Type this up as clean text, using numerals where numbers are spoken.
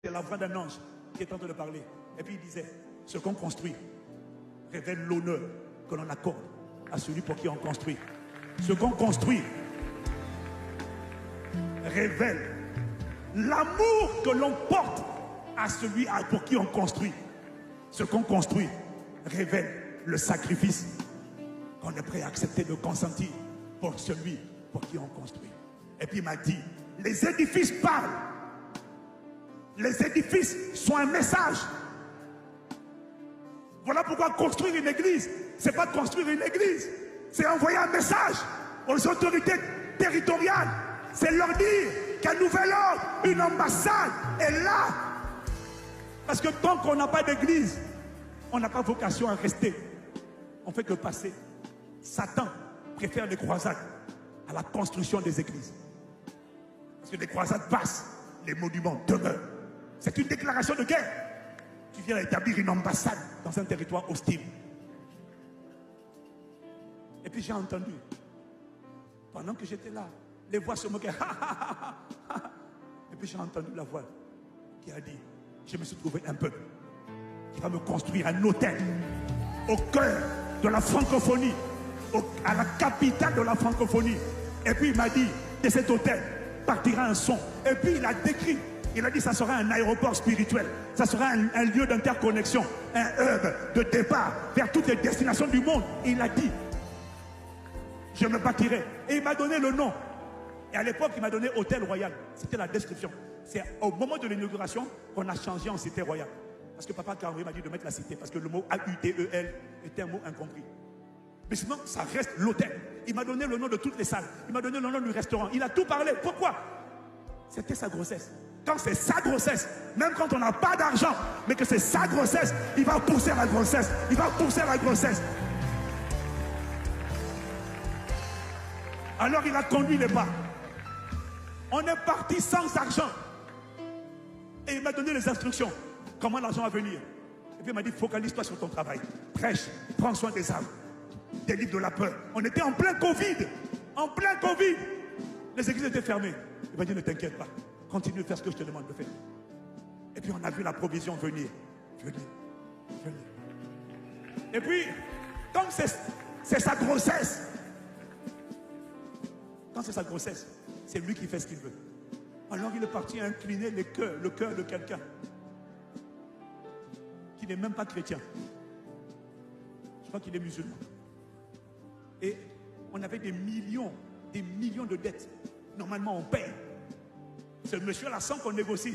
C'est la voix d'un ange qui est en train de parler. Et puis il disait, ce qu'on construit révèle l'honneur que l'on accorde à celui pour qui on construit. Ce qu'on construit révèle l'amour que l'on porte à celui pour qui on construit. Ce qu'on construit révèle le sacrifice qu'on est prêt à accepter de consentir pour celui pour qui on construit. Et puis il m'a dit, les édifices parlent. Les édifices sont un message. Voilà pourquoi construire une église, c'est pas construire une église, c'est envoyer un message aux autorités territoriales. C'est leur dire qu'un nouvel ordre, une ambassade est là. Parce que tant qu'on n'a pas d'église, on n'a pas vocation à rester. On fait que passer. Satan préfère les croisades à la construction des églises. Parce que les croisades passent, les monuments demeurent. C'est une déclaration de guerre. Tu viens établir une ambassade dans un territoire hostile. Et puis j'ai entendu, pendant que j'étais là, les voix se moquaient. Et puis j'ai entendu la voix qui a dit, je me suis trouvé un peuple qui va me construire un hôtel au cœur de la francophonie, à la capitale de la francophonie. Et puis il m'a dit, de cet hôtel partira un son. Et puis il a décrit, il a dit, ça sera un aéroport spirituel, ça sera un lieu d'interconnexion, un hub de départ vers toutes les destinations du monde. Et il a dit, je me bâtirai. Et il m'a donné le nom. Et à l'époque, il m'a donné Hôtel Royal. C'était la description. C'est au moment de l'inauguration qu'on a changé en Cité Royale. Parce que Papa Karoui m'a dit de mettre la cité, parce que le mot A-U-T-E-L était un mot incompris. Mais sinon, ça reste l'hôtel. Il m'a donné le nom de toutes les salles. Il m'a donné le nom du restaurant. Il a tout parlé. Pourquoi? C'était sa grossesse. Quand c'est sa grossesse, même quand on n'a pas d'argent, mais que c'est sa grossesse, il va pousser la grossesse. Il va pousser la grossesse. Alors il a conduit les pas. On est parti sans argent. Et il m'a donné les instructions. Comment l'argent va venir? Et puis il m'a dit, focalise-toi sur ton travail. Prêche, prends soin des âmes. Délivre de la peur. On était en plein Covid. En plein Covid. Les églises étaient fermées. Il m'a dit, ne t'inquiète pas. Continue de faire ce que je te demande de faire. Et puis on a vu la provision venir. Venir. Et puis, comme c'est sa grossesse, quand c'est sa grossesse, c'est lui qui fait ce qu'il veut. Alors il est parti incliner le cœur de quelqu'un qui n'est même pas chrétien. Je crois qu'il est musulman. Et on avait des millions de dettes. Normalement, on paye. Ce monsieur-là, sans qu'on négocie,